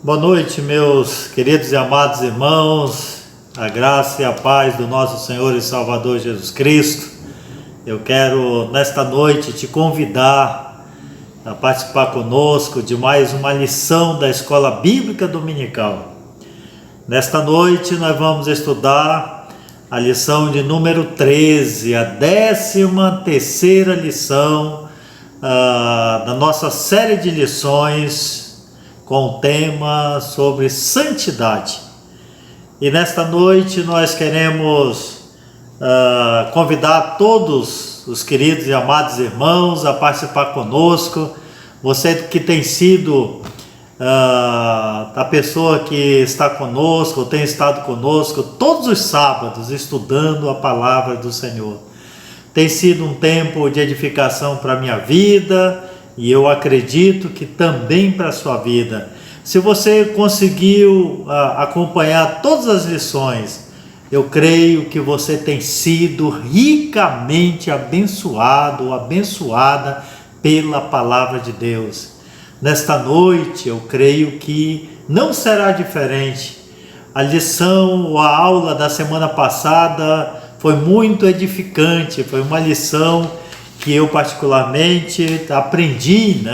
Boa noite, meus queridos e amados irmãos, a graça e a paz do nosso Senhor e Salvador Jesus Cristo. Eu quero, nesta noite, te convidar a participar conosco de mais uma lição da Escola Bíblica Dominical. Nesta noite, nós vamos estudar a lição de número 13, a 13ª lição da nossa série de lições com o tema sobre santidade. E nesta noite nós queremos convidar todos os queridos e amados irmãos a participar conosco. Você que tem sido a pessoa que está conosco, tem estado conosco todos os sábados estudando a palavra do Senhor. Tem sido um tempo de edificação para a minha vida, e eu acredito que também para a sua vida. Se você conseguiu acompanhar todas as lições, eu creio que você tem sido ricamente abençoado ou abençoada pela palavra de Deus. Nesta noite, eu creio que não será diferente. A lição ou a aula da semana passada foi muito edificante, foi uma lição que eu particularmente aprendi,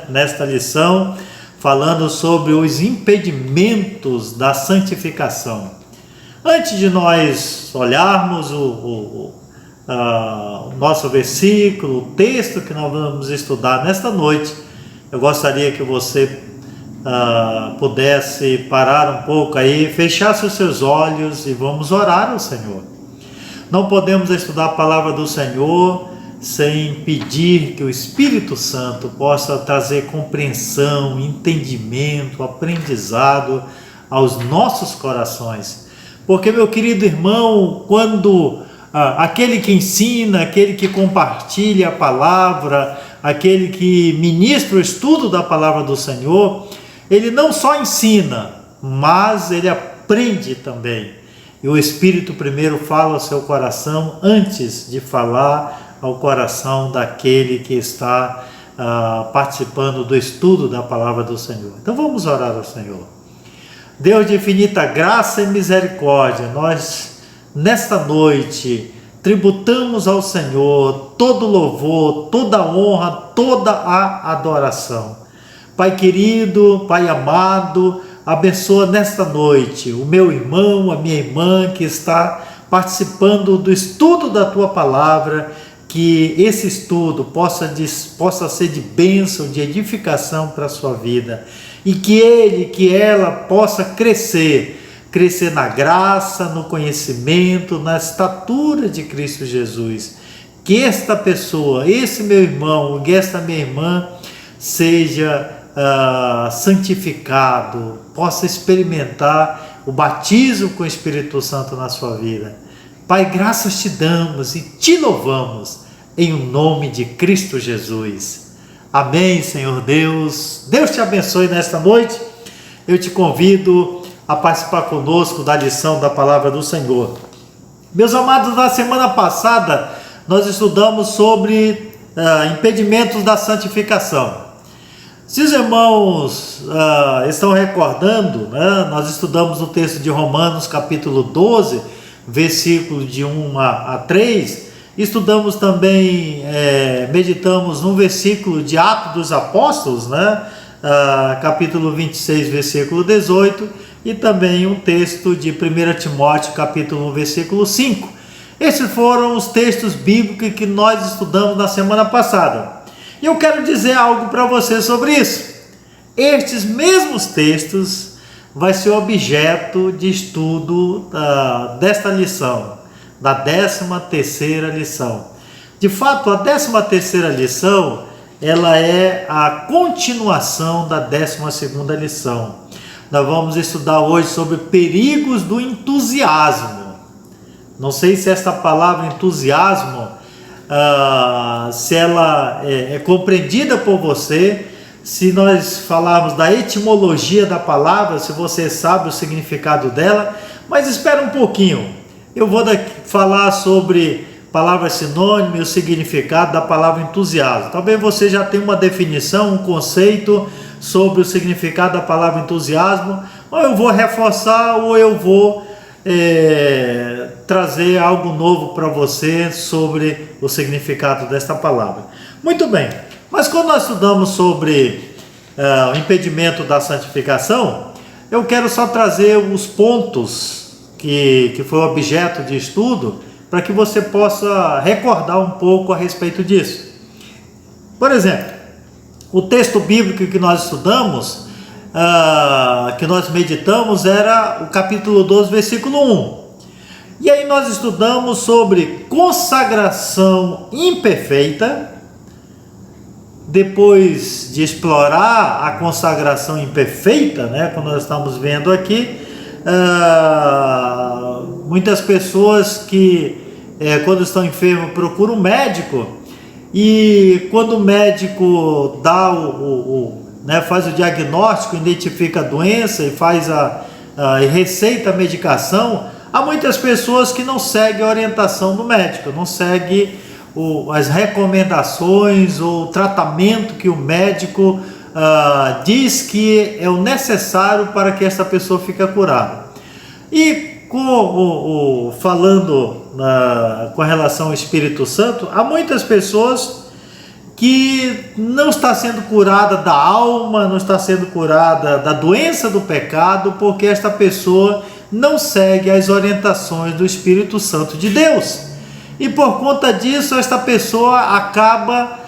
nesta lição, falando sobre os impedimentos da santificação. Antes de nós olharmos o nosso versículo, o texto que nós vamos estudar nesta noite, eu gostaria que você pudesse parar um pouco aí, fechasse os seus olhos e vamos orar ao Senhor. Não podemos estudar a palavra do Senhor sem pedir que o Espírito Santo possa trazer compreensão, entendimento, aprendizado aos nossos corações. Porque, meu querido irmão, quando aquele que ensina, aquele que compartilha a palavra, aquele que ministra o estudo da palavra do Senhor, ele não só ensina, mas ele aprende também. E o Espírito primeiro fala ao seu coração antes de falar ao coração daquele que está participando do estudo da palavra do Senhor. Então vamos orar ao Senhor. Deus de infinita graça e misericórdia, nós nesta noite tributamos ao Senhor todo louvor, toda honra, toda a adoração. Pai querido, Pai amado, abençoa nesta noite o meu irmão, a minha irmã que está participando do estudo da Tua palavra, que esse estudo possa ser de bênção, de edificação para a sua vida, e que ela possa crescer na graça, no conhecimento, na estatura de Cristo Jesus. Que esta pessoa, esse meu irmão, que esta minha irmã seja santificado, possa experimentar o batismo com o Espírito Santo na sua vida. Pai, graças te damos e te louvamos em nome de Cristo Jesus. Amém, Senhor Deus. Deus te abençoe nesta noite. Eu te convido a participar conosco da lição da palavra do Senhor. Meus amados, na semana passada nós estudamos sobre impedimentos da santificação. Se os irmãos estão recordando, nós estudamos o texto de Romanos capítulo 12, versículo de 1 a 3, estudamos também, meditamos no versículo de Atos dos Apóstolos, capítulo 26, versículo 18, e também um texto de 1 Timóteo, capítulo 1, versículo 5. Esses foram os textos bíblicos que nós estudamos na semana passada. E eu quero dizer algo para você sobre isso. Estes mesmos textos vai ser objeto de estudo desta lição, da 13ª lição. De fato, a 13ª lição, ela é a continuação da 12ª lição. Nós vamos estudar hoje sobre perigos do entusiasmo. Não sei se esta palavra entusiasmo, se ela é compreendida por você. Se nós falarmos da etimologia da palavra, se você sabe o significado dela, mas espera um pouquinho. Eu vou falar sobre palavras sinônimas e o significado da palavra entusiasmo. Talvez você já tenha uma definição, um conceito sobre o significado da palavra entusiasmo, ou eu vou reforçar, ou eu vou trazer algo novo para você sobre o significado desta palavra. Muito bem, mas quando nós estudamos sobre o impedimento da santificação, eu quero só trazer os pontos que foi objeto de estudo, para que você possa recordar um pouco a respeito disso. Por exemplo, o texto bíblico que nós estudamos, que nós meditamos, era o capítulo 12, versículo 1. E aí nós estudamos sobre consagração imperfeita. Depois de explorar a consagração imperfeita, né, como nós estamos vendo aqui, muitas pessoas que quando estão enfermas procuram um médico, e quando o médico dá faz o diagnóstico, identifica a doença e e receita a medicação, há muitas pessoas que não seguem a orientação do médico, não seguem as recomendações ou o tratamento que o médico diz que é o necessário para que essa pessoa fique curada. E falando com relação ao Espírito Santo, há muitas pessoas que não está sendo curada da alma, não está sendo curada da doença do pecado, porque esta pessoa não segue as orientações do Espírito Santo de Deus. E por conta disso, esta pessoa acaba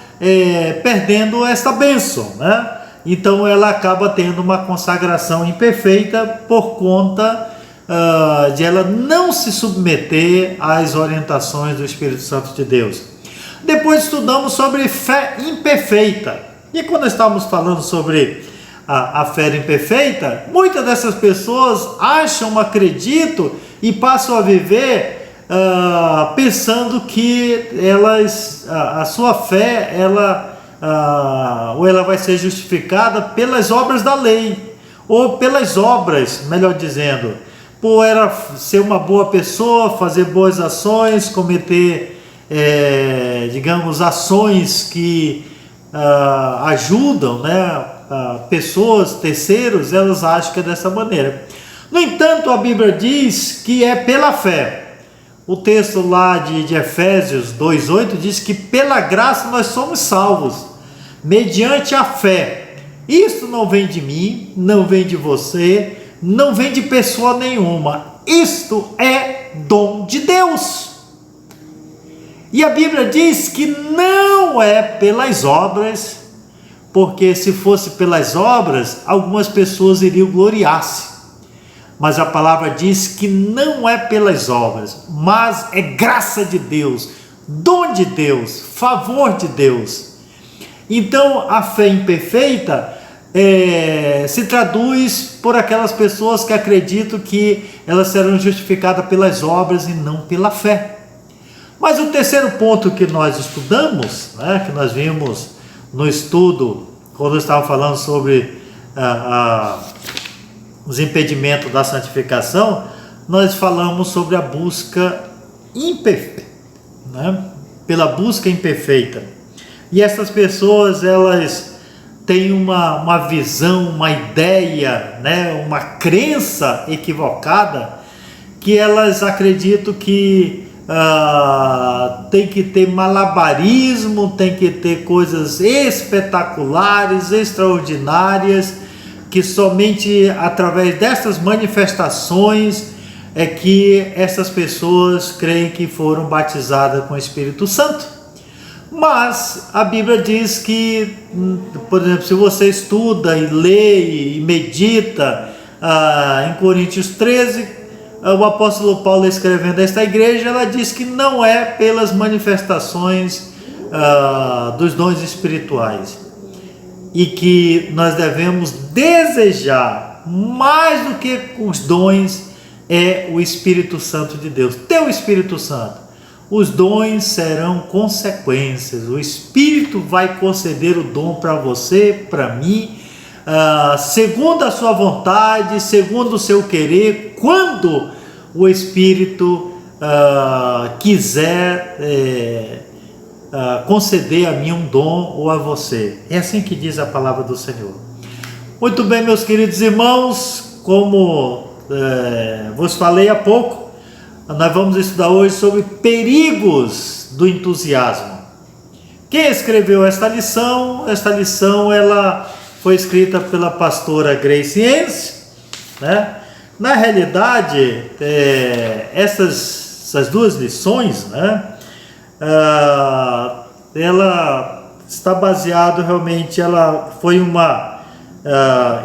perdendo esta bênção, né? Então ela acaba tendo uma consagração imperfeita por conta de ela não se submeter às orientações do Espírito Santo de Deus. Depois estudamos sobre fé imperfeita. E quando estamos falando sobre a fé imperfeita, muitas dessas pessoas acreditam e passam a viver pensando que a sua fé ou ela vai ser justificada pelas obras da lei, ou pelas obras, melhor dizendo, por ela ser uma boa pessoa, fazer boas ações, cometer ações que ajudam, né, pessoas, terceiros, elas acham que é dessa maneira. No entanto, a Bíblia diz que é pela fé. O texto lá de Efésios 2,8 diz que pela graça nós somos salvos, mediante a fé. Isso não vem de mim, não vem de você, não vem de pessoa nenhuma. Isto é dom de Deus. E a Bíblia diz que não é pelas obras, porque se fosse pelas obras, algumas pessoas iriam gloriar-se. Mas a palavra diz que não é pelas obras, mas é graça de Deus, dom de Deus, favor de Deus. Então a fé imperfeita se traduz por aquelas pessoas que acreditam que elas serão justificadas pelas obras e não pela fé. Mas o terceiro ponto que nós estudamos, né, que nós vimos no estudo, quando estávamos falando sobre os impedimentos da santificação, nós falamos sobre a busca imperfeita, né? Pela busca imperfeita. E essas pessoas, elas têm uma visão, uma ideia, né? Uma crença equivocada, que elas acreditam que tem que ter malabarismo, tem que ter coisas espetaculares, extraordinárias, que somente através dessas manifestações é que essas pessoas creem que foram batizadas com o Espírito Santo. Mas a Bíblia diz que, por exemplo, se você estuda e lê e medita em Coríntios 13, o apóstolo Paulo, escrevendo a esta igreja, ela diz que não é pelas manifestações dos dons espirituais, e que nós devemos desejar mais do que os dons o Espírito Santo de Deus, ter o Espírito Santo. Os dons serão consequências, o Espírito vai conceder o dom para você, para mim, segundo a sua vontade, segundo o seu querer, quando o Espírito quiser conceder a mim um dom ou a você. É assim que diz a palavra do Senhor. Muito bem, meus queridos irmãos, como vos falei há pouco, nós vamos estudar hoje sobre perigos do entusiasmo. Quem escreveu esta lição? Esta lição ela foi escrita pela pastora Grace Enns, né? Na realidade, essas duas lições, né? Ela está baseado realmente, ela foi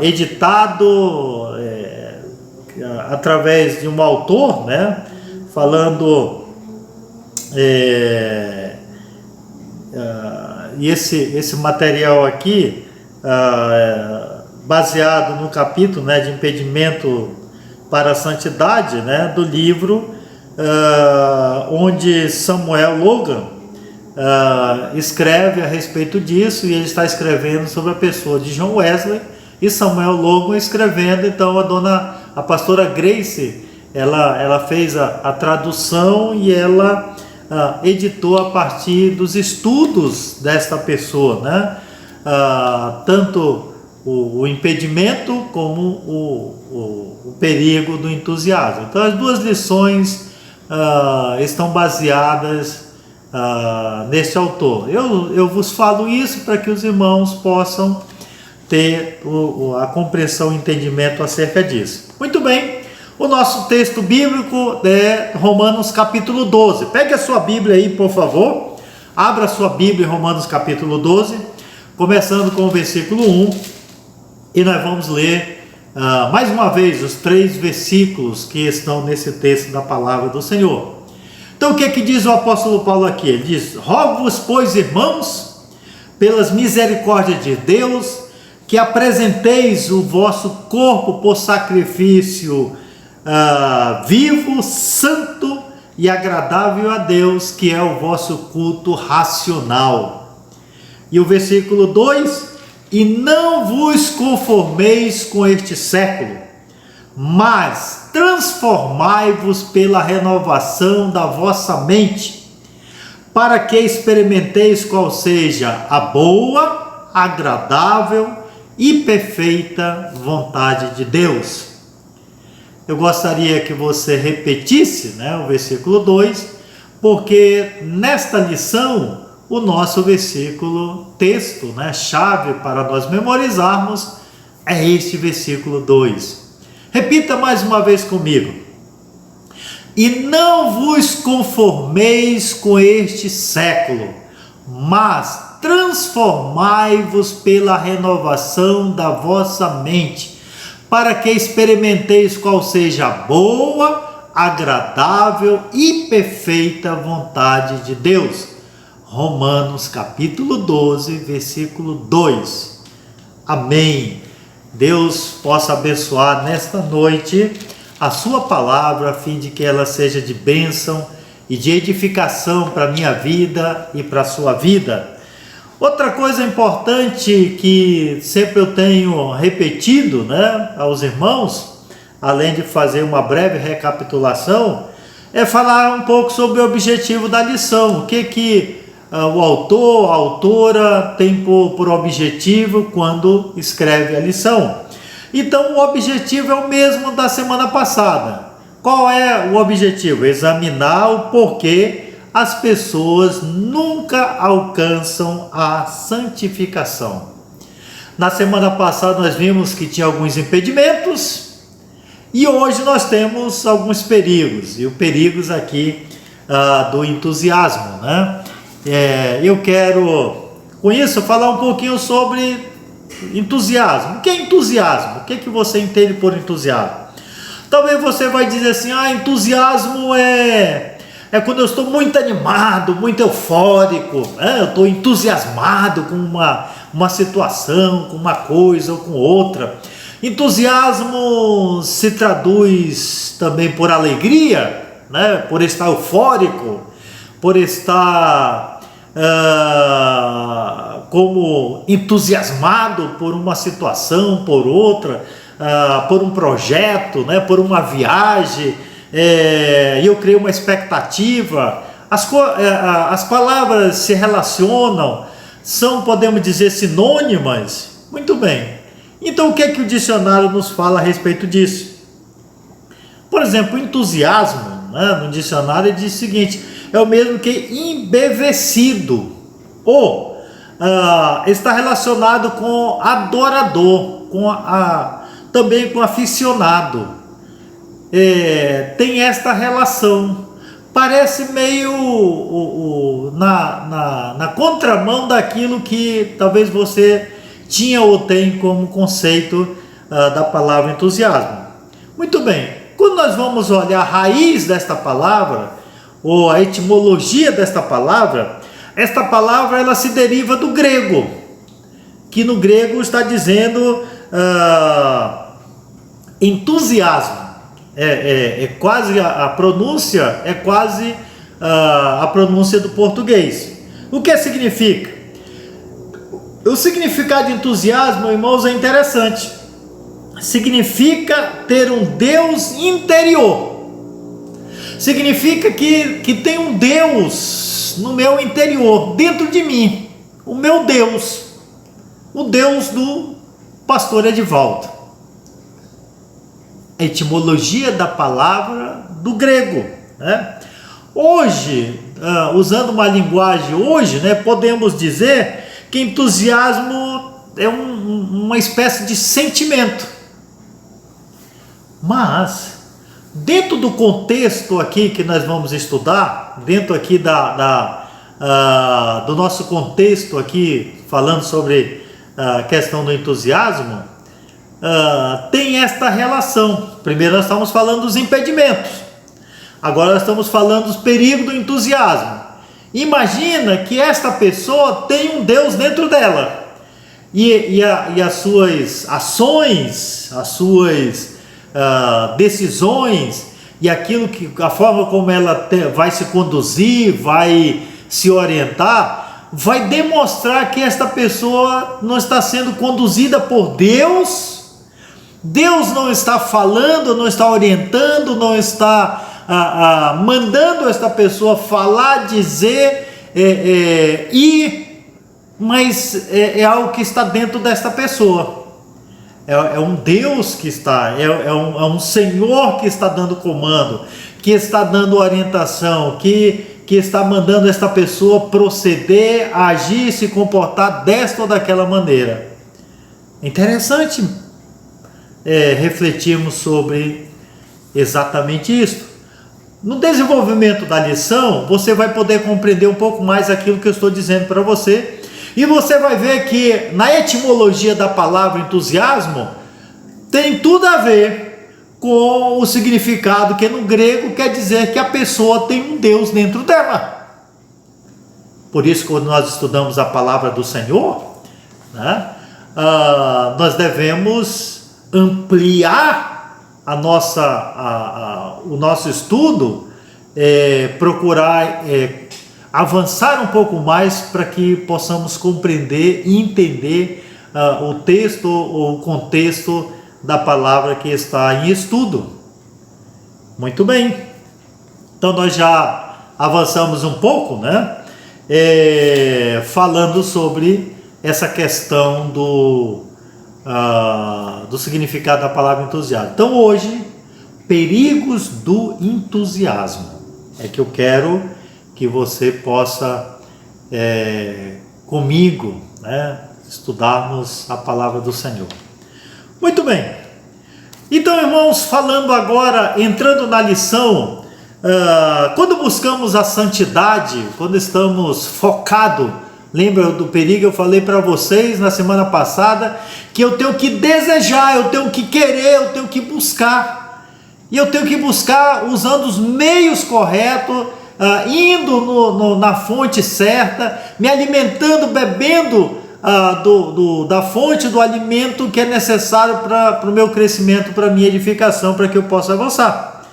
editado através de um autor, né? Falando e esse material aqui baseado no capítulo, né, de impedimento para a santidade, né, do livro onde Samuel Logan escreve a respeito disso, e ele está escrevendo sobre a pessoa de John Wesley, e Samuel Logan escrevendo. Então a pastora Grace ela fez a tradução e ela editou a partir dos estudos desta pessoa, né? Tanto o impedimento como o perigo do entusiasmo. Então as duas lições estão baseadas neste autor. Eu vos falo isso para que os irmãos possam ter a compreensão e entendimento acerca disso. Muito bem, o nosso texto bíblico é Romanos capítulo 12. Pegue a sua Bíblia aí, por favor. Abra a sua Bíblia em Romanos capítulo 12, começando com o versículo 1. E nós vamos ler mais uma vez os 3 versículos que estão nesse texto da palavra do Senhor. Então o que diz o apóstolo Paulo aqui? Ele diz: rogo-vos, pois, irmãos, pelas misericórdias de Deus, que apresenteis o vosso corpo por sacrifício vivo, santo e agradável a Deus, que é o vosso culto racional. E o versículo 2: e não vos conformeis com este século, mas transformai-vos pela renovação da vossa mente, para que experimenteis qual seja a boa, agradável e perfeita vontade de Deus. Eu gostaria que você repetisse, né, o versículo 2, porque nesta lição o nosso versículo texto, né, chave para nós memorizarmos, é este versículo 2. Repita mais uma vez comigo: e não vos conformeis com este século, mas transformai-vos pela renovação da vossa mente, para que experimenteis qual seja a boa, agradável e perfeita vontade de Deus. Romanos capítulo 12, versículo 2. Amém. Deus possa abençoar nesta noite a sua palavra, a fim de que ela seja de bênção e de edificação para a minha vida e para a sua vida. Outra coisa importante que sempre eu tenho repetido, né, aos irmãos, além de fazer uma breve recapitulação, é falar um pouco sobre o objetivo da lição. O que o autor, a autora tem por objetivo quando escreve a lição. Então o objetivo é o mesmo da semana passada. Qual é o objetivo? Examinar o porquê as pessoas nunca alcançam a santificação. Na semana passada nós vimos que tinha alguns impedimentos, e hoje nós temos alguns perigos, e os perigos aqui do entusiasmo, né? Eu quero, com isso, falar um pouquinho sobre entusiasmo. O que é entusiasmo? O que você entende por entusiasmo? Talvez você vai dizer assim: entusiasmo é quando eu estou muito animado, muito eufórico, eu estou entusiasmado com uma situação, com uma coisa ou com outra. Entusiasmo se traduz também por alegria, né? Por estar eufórico, por estar como entusiasmado por uma situação, por outra, por um projeto, né, por uma viagem, eu criei uma expectativa. As palavras se relacionam, são, podemos dizer, sinônimas. Muito bem. Então, o que é que o dicionário nos fala a respeito disso? Por exemplo, entusiasmo, né, no dicionário diz o seguinte: é o mesmo que embevecido, ou está relacionado com adorador, também com aficionado. Tem esta relação. Parece meio na contramão daquilo que talvez você tinha ou tem como conceito da palavra entusiasmo. Muito bem, quando nós vamos olhar a raiz desta palavra, ou a etimologia desta palavra, esta palavra ela se deriva do grego, que no grego está dizendo entusiasmo. Quase a pronúncia é quase a pronúncia do português. O que significa? O significado de entusiasmo, irmãos, é interessante. Significa ter um Deus interior. Significa que tem um Deus no meu interior, dentro de mim. O meu Deus. O Deus do pastor Edivaldo. A etimologia da palavra do grego, né? Hoje, usando uma linguagem hoje, né, podemos dizer que entusiasmo é uma espécie de sentimento. Mas, dentro do contexto aqui que nós vamos estudar, dentro aqui do nosso contexto aqui, falando sobre a questão do entusiasmo, tem esta relação. Primeiro nós estamos falando dos impedimentos, agora nós estamos falando dos perigos do entusiasmo. Imagina que esta pessoa tem um Deus dentro dela, e as suas ações, as suas decisões, e a forma como ela vai se conduzir, vai se orientar, vai demonstrar que esta pessoa não está sendo conduzida por Deus. Deus não está falando, não está orientando, não está mandando esta pessoa falar, dizer, mas é algo que está dentro desta pessoa. É um Deus que está, é um Senhor que está dando comando, que está dando orientação, que está mandando esta pessoa proceder, agir, se comportar desta ou daquela maneira. Interessante refletirmos sobre exatamente isso. No desenvolvimento da lição, você vai poder compreender um pouco mais aquilo que eu estou dizendo para você, e você vai ver que na etimologia da palavra entusiasmo tem tudo a ver com o significado que no grego quer dizer que a pessoa tem um Deus dentro dela. Por isso, quando nós estudamos a palavra do Senhor, né, nós devemos ampliar o nosso estudo, procurar avançar um pouco mais para que possamos compreender e entender o texto ou o contexto da palavra que está em estudo. Muito bem, então nós já avançamos um pouco, né? Falando sobre essa questão do significado da palavra entusiasmo. Então hoje, perigos do entusiasmo, é que eu quero que você possa comigo, né, estudarmos a palavra do Senhor. Muito bem, então, irmãos, falando agora, entrando na lição, quando buscamos a santidade, quando estamos focados, lembra do perigo? Eu falei para vocês na semana passada que eu tenho que desejar, eu tenho que querer, eu tenho que buscar, e eu tenho que buscar usando os meios corretos, indo na fonte certa, me alimentando, bebendo da fonte do alimento que é necessário para o meu crescimento, para a minha edificação, para que eu possa avançar.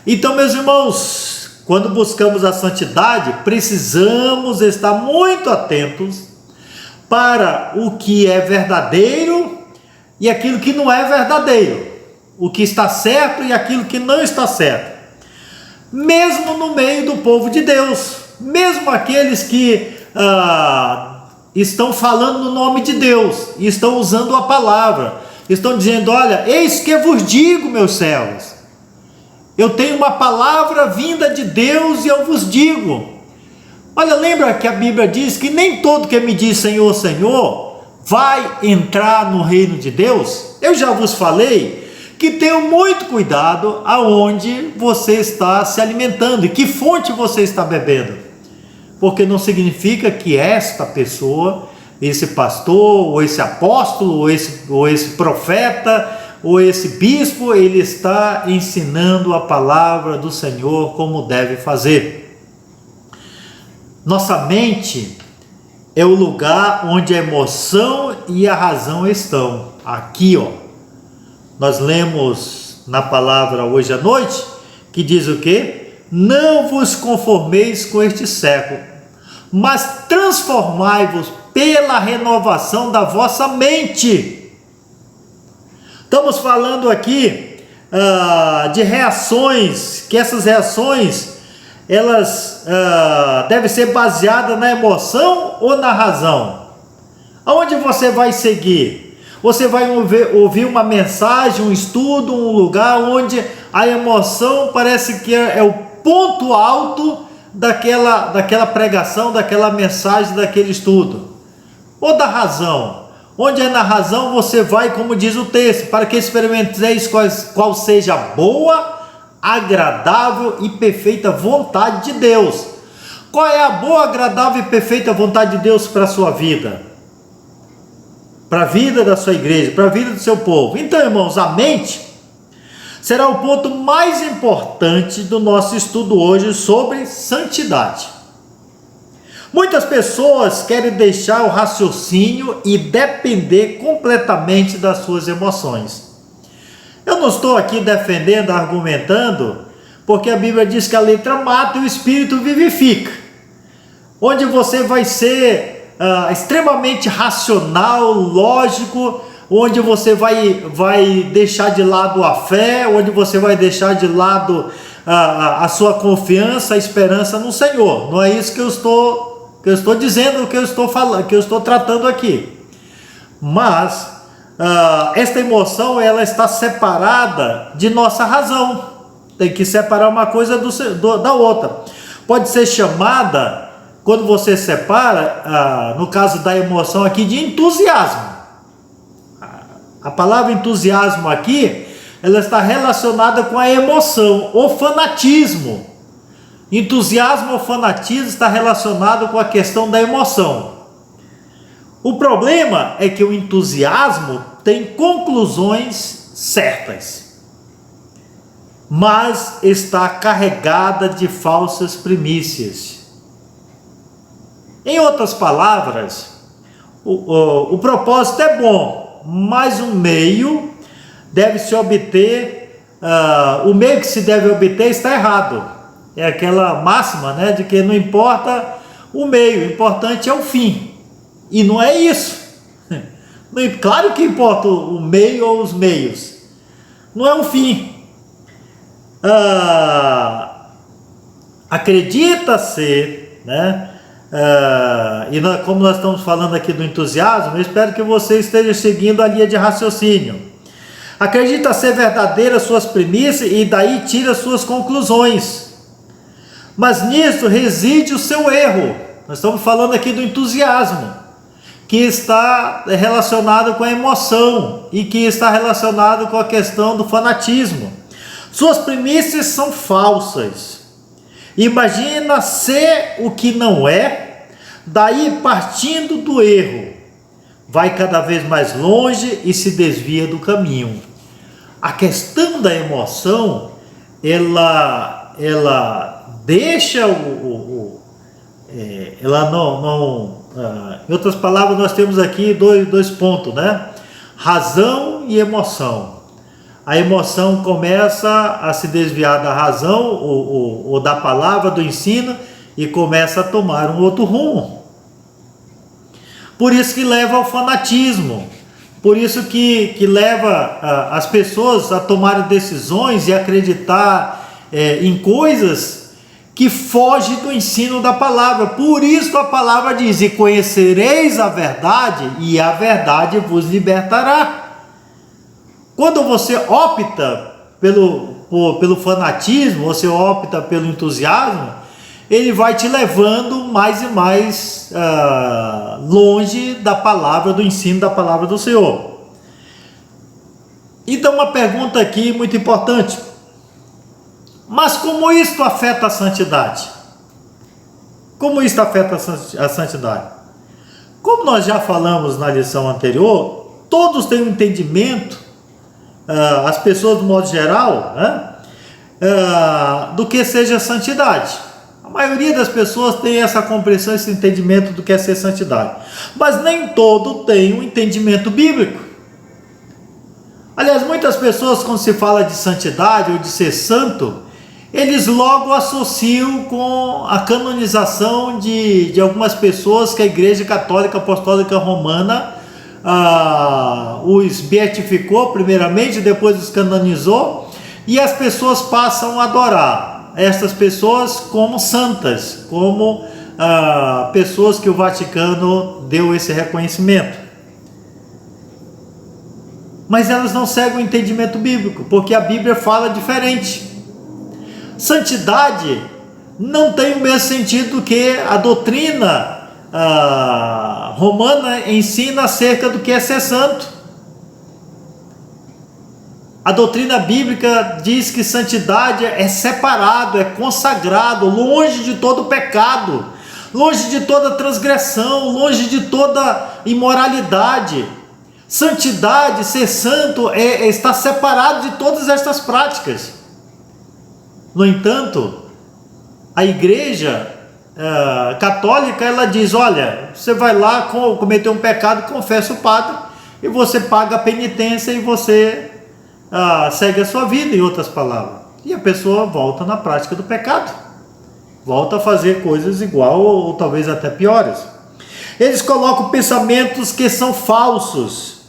Então, meus irmãos, quando buscamos a santidade, precisamos estar muito atentos para o que é verdadeiro e aquilo que não é verdadeiro, o que está certo e aquilo que não está certo. Mesmo no meio do povo de Deus, mesmo aqueles que estão falando no nome de Deus, e estão usando a palavra, estão dizendo: olha, eis que vos digo, meus servos, eu tenho uma palavra vinda de Deus e eu vos digo. Olha, lembra que a Bíblia diz que nem todo que me diz Senhor, Senhor, vai entrar no reino de Deus? Eu já vos falei que tenham muito cuidado aonde você está se alimentando e que fonte você está bebendo, porque não significa que esta pessoa, esse pastor, ou esse apóstolo, ou esse profeta, ou esse bispo, ele está ensinando a palavra do Senhor como deve fazer. Nossa mente é o lugar onde a emoção e a razão estão. Aqui, ó, nós lemos na palavra hoje à noite, que diz o quê? Não vos conformeis com este século, mas transformai-vos pela renovação da vossa mente. Estamos falando aqui de reações, que essas reações, elas devem ser baseadas na emoção ou na razão? Aonde você vai seguir? Você vai ouvir uma mensagem, um estudo, um lugar onde a emoção parece que é o ponto alto daquela pregação, daquela mensagem, daquele estudo. Ou da razão? Onde é na razão você vai, como diz o texto, para que experimenteis qual seja a boa, agradável e perfeita vontade de Deus. Qual é a boa, agradável e perfeita vontade de Deus para a sua vida? Para a vida da sua igreja, para a vida do seu povo. Então, irmãos, a mente será o ponto mais importante do nosso estudo hoje sobre santidade. Muitas pessoas querem deixar o raciocínio e depender completamente das suas emoções. Eu não estou aqui defendendo, argumentando, porque a Bíblia diz que a letra mata e o espírito vivifica. Onde você vai ser extremamente racional, lógico, onde você vai deixar de lado a fé, onde você vai deixar de lado a sua confiança, a esperança no Senhor. Não é isso que eu estou dizendo, que eu estou falando, que eu estou tratando aqui. Mas esta emoção, ela está separada de nossa razão. Tem que separar uma coisa da outra. Pode ser chamada, quando você separa, no caso da emoção aqui, de entusiasmo. A palavra entusiasmo aqui, ela está relacionada com a emoção, o fanatismo. Entusiasmo ou fanatismo está relacionado com a questão da emoção. O problema é que o entusiasmo tem conclusões certas, mas está carregada de falsas primícias. Em outras palavras, o propósito é bom, mas o meio deve se obter, o meio que se deve obter está errado. É aquela máxima, né, de que não importa o meio, o importante é o fim. E não é isso. Claro que importa o meio ou os meios. Não é o fim. Acredita ser, né? Como nós estamos falando aqui do entusiasmo, eu espero que você esteja seguindo a linha de raciocínio. Acredita ser verdadeira suas premissas e daí tira suas conclusões. Mas nisso reside o seu erro. Nós estamos falando aqui do entusiasmo, que está relacionado com a emoção e que está relacionado com a questão do fanatismo. Suas premissas são falsas. Imagina ser o que não é, daí partindo do erro, vai cada vez mais longe e se desvia do caminho. A questão da emoção, ela deixa ela não em outras palavras, nós temos aqui dois pontos, né? Razão e emoção. A emoção começa a se desviar da razão ou da palavra, do ensino, e começa a tomar um outro rumo. Por isso que leva ao fanatismo. Por isso que leva as pessoas a tomarem decisões e acreditar em coisas que fogem do ensino da palavra. Por isso a palavra diz: e conhecereis a verdade, e a verdade vos libertará. Quando você opta pelo fanatismo, você opta pelo entusiasmo, ele vai te levando mais e mais longe da palavra, do ensino da palavra do Senhor. Então, uma pergunta aqui muito importante: mas como isto afeta a santidade? Como isto afeta a santidade? Como nós já falamos na lição anterior, todos têm um entendimento, as pessoas do modo geral, né, do que seja santidade. A maioria das pessoas tem essa compreensão, esse entendimento do que é ser santidade. Mas nem todo tem um entendimento bíblico. Aliás, muitas pessoas, quando se fala de santidade ou de ser santo, eles logo associam com a canonização de algumas pessoas que a Igreja Católica Apostólica Romana os beatificou primeiramente, depois os canonizou, e as pessoas passam a adorar essas pessoas como santas, como pessoas que o Vaticano deu esse reconhecimento. Mas elas não seguem o entendimento bíblico, porque a Bíblia fala diferente. Santidade não tem o mesmo sentido que a doutrina romana ensina acerca do que é ser santo. A doutrina bíblica diz que santidade é separado, é consagrado, longe de todo pecado, longe de toda transgressão, longe de toda imoralidade. Santidade, ser santo, é estar separado de todas estas práticas. No entanto, a Igreja católica, ela diz: olha, você vai lá cometer um pecado, confessa o padre, e você paga a penitência e você segue a sua vida, em outras palavras. E a pessoa volta na prática do pecado, volta a fazer coisas igual ou talvez até piores. Eles colocam pensamentos que são falsos,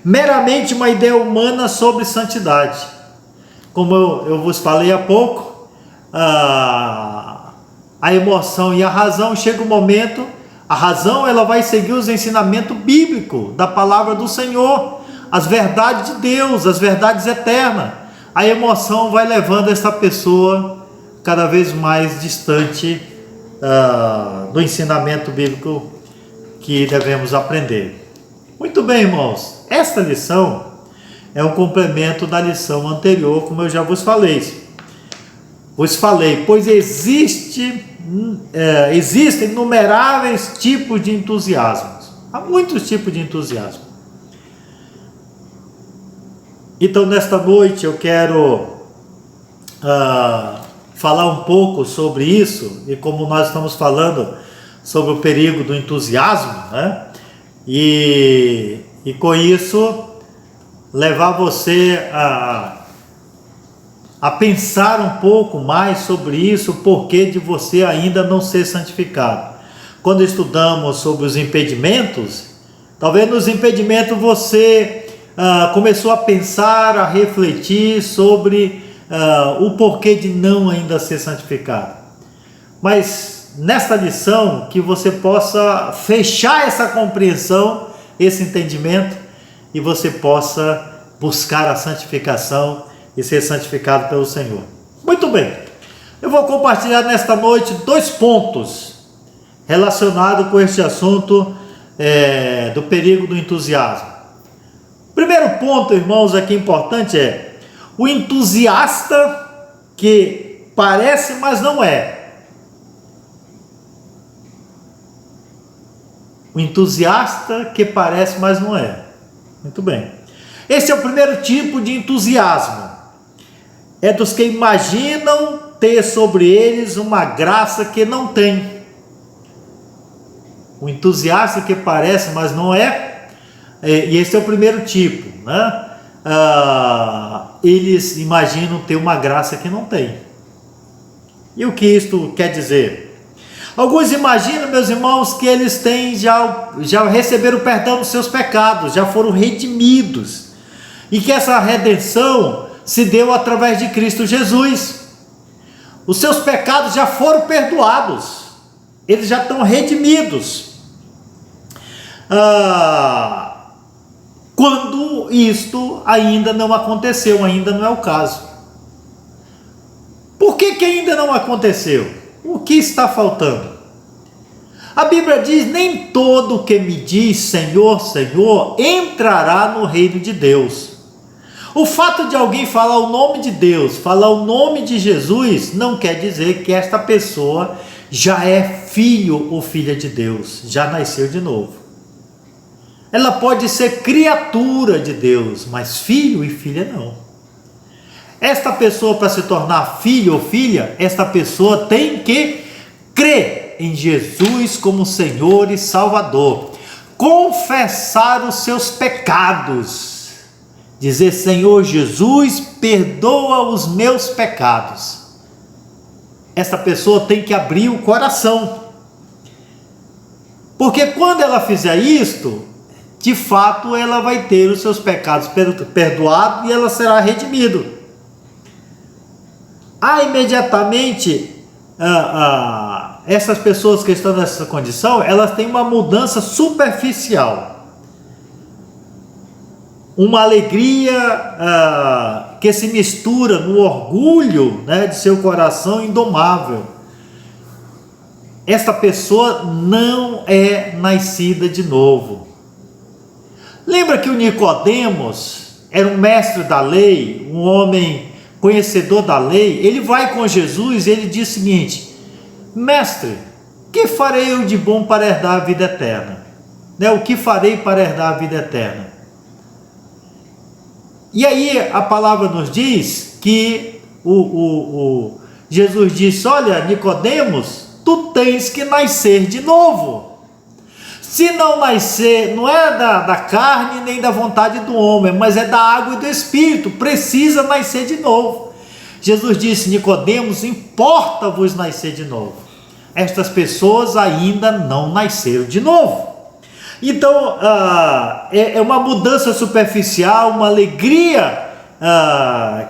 meramente uma ideia humana sobre santidade. Como eu vos falei há pouco, a emoção e a razão, chega um momento, a razão ela vai seguir os ensinamentos bíblicos da palavra do Senhor, as verdades de Deus, as verdades eternas. A emoção vai levando essa pessoa cada vez mais distante do ensinamento bíblico que devemos aprender. Muito bem, irmãos, esta lição é um complemento da lição anterior, como eu já vos falei. Pois existem inumeráveis tipos de entusiasmos. Há muitos tipos de entusiasmo. Então, nesta noite, eu quero falar um pouco sobre isso, e como nós estamos falando sobre o perigo do entusiasmo, né? E com isso, levar você a pensar um pouco mais sobre isso, o porquê de você ainda não ser santificado. Quando estudamos sobre os impedimentos, talvez nos impedimentos você começou a pensar, a refletir sobre o porquê de não ainda ser santificado. Mas nesta lição, que você possa fechar essa compreensão, esse entendimento, e você possa buscar a santificação e ser santificado pelo Senhor. Muito bem, eu vou compartilhar nesta noite 2 pontos relacionados com este assunto do perigo do entusiasmo. Primeiro ponto, irmãos, aqui importante é o entusiasta que parece, mas não é. O entusiasta que parece, mas não é. Muito bem. Esse é o primeiro tipo de entusiasmo. É dos que imaginam ter sobre eles uma graça que não tem. O entusiasta que parece, mas não é. E esse é o primeiro tipo, né? Eles imaginam ter uma graça que não tem. E o que isto quer dizer? Alguns imaginam, meus irmãos, que eles têm já receberam o perdão dos seus pecados, já foram redimidos, e que essa redenção se deu através de Cristo Jesus. Os seus pecados já foram perdoados, eles já estão redimidos. Quando enquanto isto ainda não aconteceu, ainda não é o caso. Por que ainda não aconteceu? O que está faltando? A Bíblia diz: nem todo que me diz Senhor, Senhor, entrará no reino de Deus. O fato de alguém falar o nome de Deus, falar o nome de Jesus, não quer dizer que esta pessoa já é filho ou filha de Deus, já nasceu de novo. Ela pode ser criatura de Deus, mas filho e filha não. Esta pessoa, para se tornar filho ou filha, esta pessoa tem que crer em Jesus como Senhor e Salvador, confessar os seus pecados, dizer: Senhor Jesus, perdoa os meus pecados. Esta pessoa tem que abrir o coração, porque quando ela fizer isto, de fato ela vai ter os seus pecados perdoados e ela será redimida. Imediatamente, essas pessoas que estão nessa condição, elas têm uma mudança superficial, uma alegria que se mistura no orgulho, né, de seu coração indomável. Esta pessoa não é nascida de novo. Lembra que o Nicodemos era um mestre da lei, um homem conhecedor da lei? Ele vai com Jesus e ele diz o seguinte: mestre, que farei eu de bom para herdar a vida eterna? O que farei para herdar a vida eterna? E aí a palavra nos diz que Jesus disse: olha, Nicodemos, tu tens que nascer de novo. Se não nascer, não é da carne nem da vontade do homem, mas é da água e do Espírito, precisa nascer de novo. Jesus disse: Nicodemos, importa-vos nascer de novo. Estas pessoas ainda não nasceram de novo. Então, é uma mudança superficial, uma alegria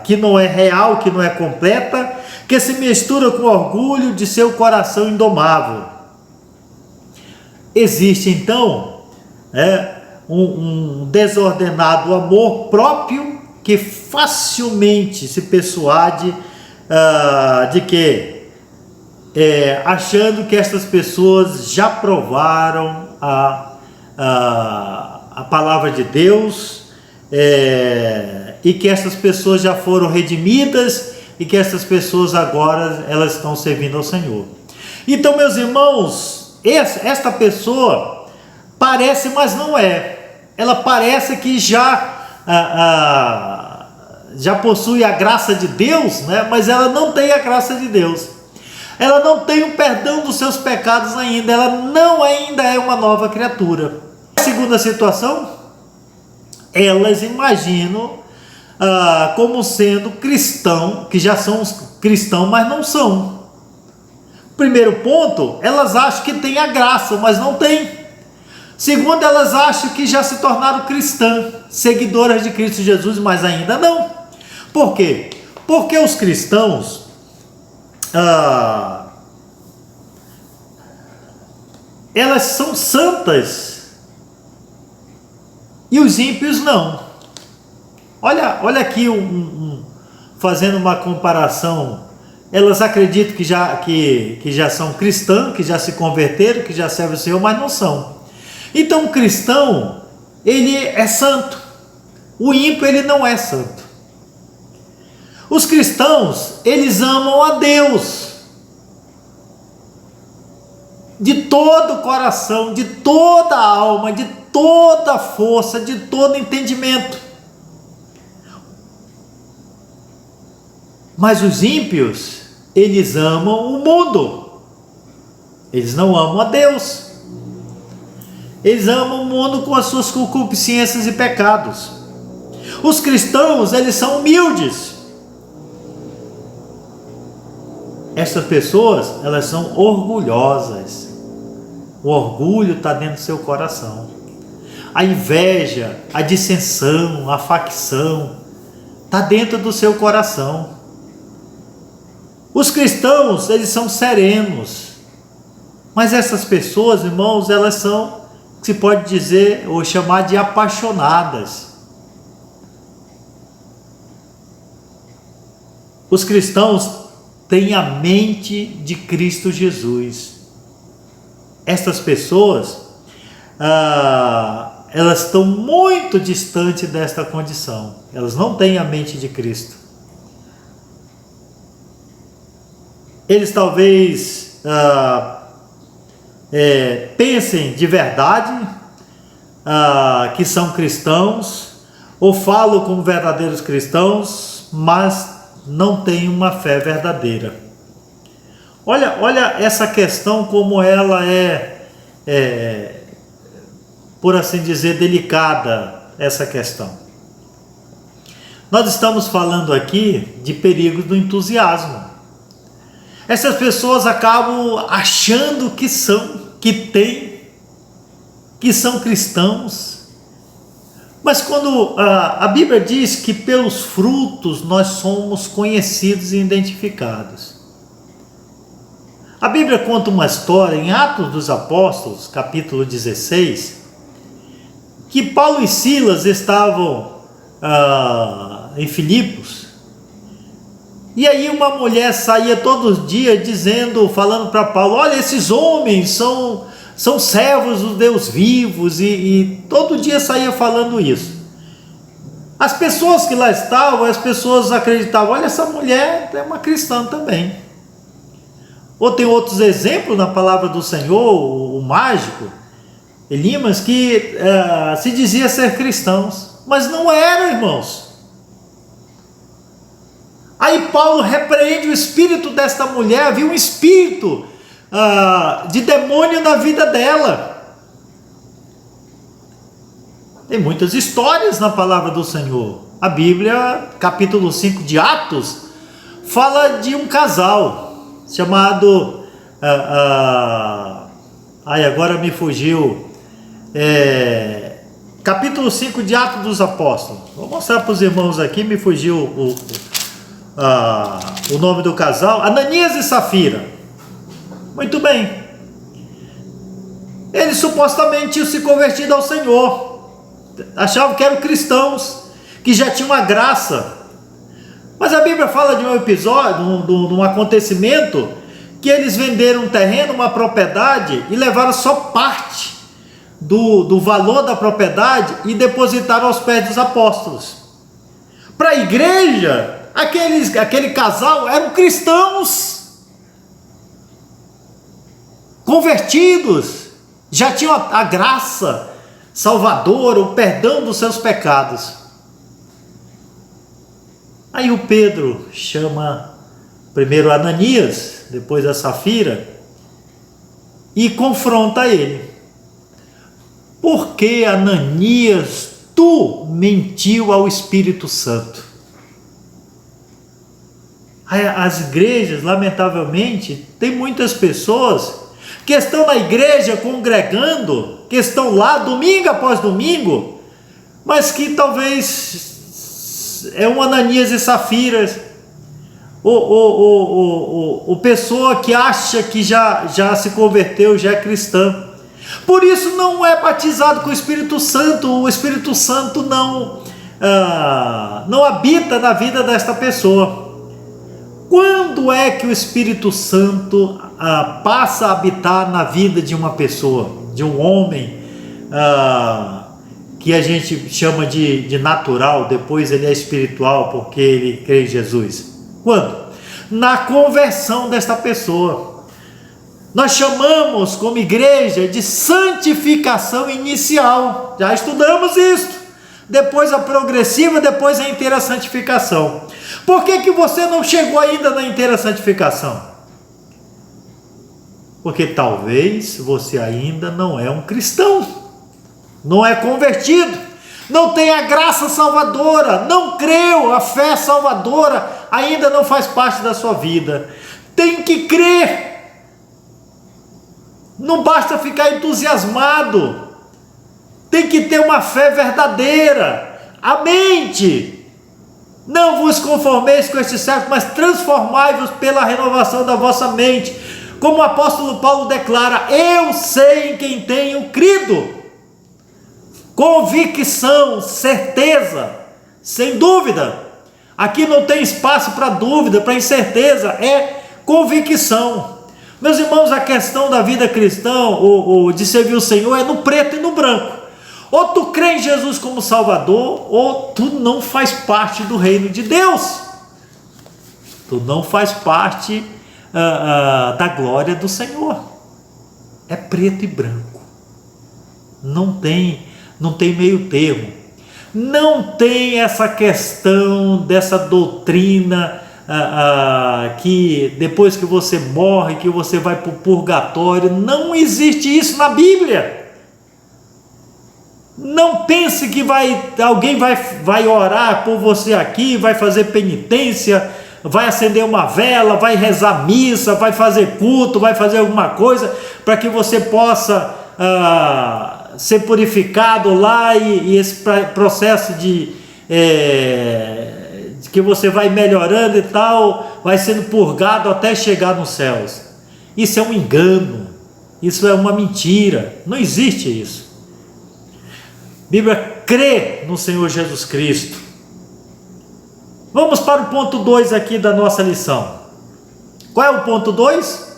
que não é real, que não é completa, que se mistura com o orgulho de seu coração indomável. Existe então um desordenado amor próprio que facilmente se persuade de que, achando que estas pessoas já provaram a palavra de Deus, e que essas pessoas já foram redimidas e que essas pessoas agora elas estão servindo ao Senhor. Então, meus irmãos, esta pessoa parece, mas não é. Ela parece que já possui a graça de Deus, né? Mas ela não tem a graça de Deus. Ela não tem o perdão dos seus pecados ainda. Ela não ainda é uma nova criatura. A segunda situação, elas imaginam como sendo cristão, que já são cristãos, mas não são. Primeiro ponto, elas acham que tem a graça, mas não tem. Segundo, elas acham que já se tornaram cristãs, seguidoras de Cristo Jesus, mas ainda não. Por quê? Porque os cristãos elas são santas e os ímpios não. Olha aqui fazendo uma comparação. Elas acreditam que já são cristãos, que já se converteram, que já servem o Senhor, mas não são. Então o cristão, ele é santo. O ímpio, ele não é santo. Os cristãos, eles amam a Deus de todo o coração, de toda a alma, de toda a força, de todo entendimento. Mas os ímpios, eles amam o mundo. Eles não amam a Deus. Eles amam o mundo com as suas concupiscências e pecados. Os cristãos, eles são humildes. Essas pessoas, elas são orgulhosas. O orgulho está dentro do seu coração. A inveja, a dissensão, a facção está dentro do seu coração. Os cristãos, eles são serenos. Mas essas pessoas, irmãos, elas são, se pode dizer ou chamar de apaixonadas. os cristãos têm a mente de Cristo Jesus. Essas pessoas, elas estão muito distantes desta condição. Elas não têm a mente de Cristo. Eles talvez pensem de verdade que são cristãos, ou falam como verdadeiros cristãos, mas não têm uma fé verdadeira. Olha essa questão como ela por assim dizer, delicada, essa questão. Nós estamos falando aqui de perigos do entusiasmo. Essas pessoas acabam achando que são cristãos. Mas quando a Bíblia diz que pelos frutos nós somos conhecidos e identificados. A Bíblia conta uma história em Atos dos Apóstolos, capítulo 16, que Paulo e Silas estavam em Filipos, e aí uma mulher saía todos os dias falando para Paulo: olha, esses homens são servos do Deus vivos, e todo dia saía falando isso. As pessoas que lá estavam, as pessoas acreditavam: olha, essa mulher é uma cristã também. Ou tem outros exemplos na palavra do Senhor, o mágico Elimas, que se dizia ser cristãos, mas não eram, irmãos. Aí Paulo repreende o espírito desta mulher. Havia um espírito de demônio na vida dela. Tem muitas histórias na palavra do Senhor. A Bíblia, capítulo 5 de Atos, fala de um casal chamado... agora me fugiu... capítulo 5 de Atos dos Apóstolos. Vou mostrar para os irmãos aqui, me fugiu o nome do casal. Ananias e Safira. Muito bem. Eles supostamente tinham se convertido ao Senhor. Achavam que eram cristãos, que já tinham a graça. Mas a Bíblia fala de um episódio, de um acontecimento, que eles venderam um terreno, uma propriedade, e levaram só parte do valor da propriedade e depositaram aos pés dos apóstolos. Para a igreja, aquele casal eram cristãos, convertidos, já tinham a graça salvadora, o perdão dos seus pecados. Aí o Pedro chama primeiro Ananias, depois a Safira, e confronta ele. Por que, Ananias, tu mentiu ao Espírito Santo? As igrejas, lamentavelmente, tem muitas pessoas que estão na igreja congregando, que estão lá domingo após domingo, mas que talvez é um Ananias e Safiras, ou pessoa que acha que já se converteu, já é cristã. Por isso não é batizado com o Espírito Santo. O Espírito Santo não habita na vida desta pessoa. Quando é que o Espírito Santo passa a habitar na vida de uma pessoa, de um homem, que a gente chama de natural, depois ele é espiritual porque ele crê em Jesus? Quando? Na conversão desta pessoa. Nós chamamos como igreja de santificação inicial. Já estudamos isso. Depois a progressiva, depois a inteira santificação. Por que você não chegou ainda na inteira santificação? Porque talvez você ainda não é um cristão, não é convertido, não tem a graça salvadora, não creu, a fé salvadora ainda não faz parte da sua vida. Tem que crer. Não basta ficar entusiasmado, tem que ter uma fé verdadeira. A mente, não vos conformeis com este século, mas transformai-vos pela renovação da vossa mente. Como o apóstolo Paulo declara: eu sei em quem tenho crido. Convicção, certeza, sem dúvida. Aqui não tem espaço para dúvida, para incerteza, é convicção. Meus irmãos, a questão da vida cristã, ou de servir o Senhor, é no preto e no branco. Ou tu crê em Jesus como Salvador, ou tu não faz parte do reino de Deus. Tu não faz parte da glória do Senhor. É preto e branco. Não tem meio termo. Não tem essa questão dessa doutrina que depois que você morre, que você vai para o purgatório. Não existe isso na Bíblia. Não pense que alguém vai orar por você aqui, vai fazer penitência, vai acender uma vela, vai rezar missa, vai fazer culto, vai fazer alguma coisa para que você possa ser purificado lá e esse processo de que você vai melhorando e tal, vai sendo purgado até chegar nos céus. Isso é um engano, isso é uma mentira, não existe isso. A Bíblia crê no Senhor Jesus Cristo. Vamos para o ponto 2 aqui da nossa lição. Qual é o ponto 2?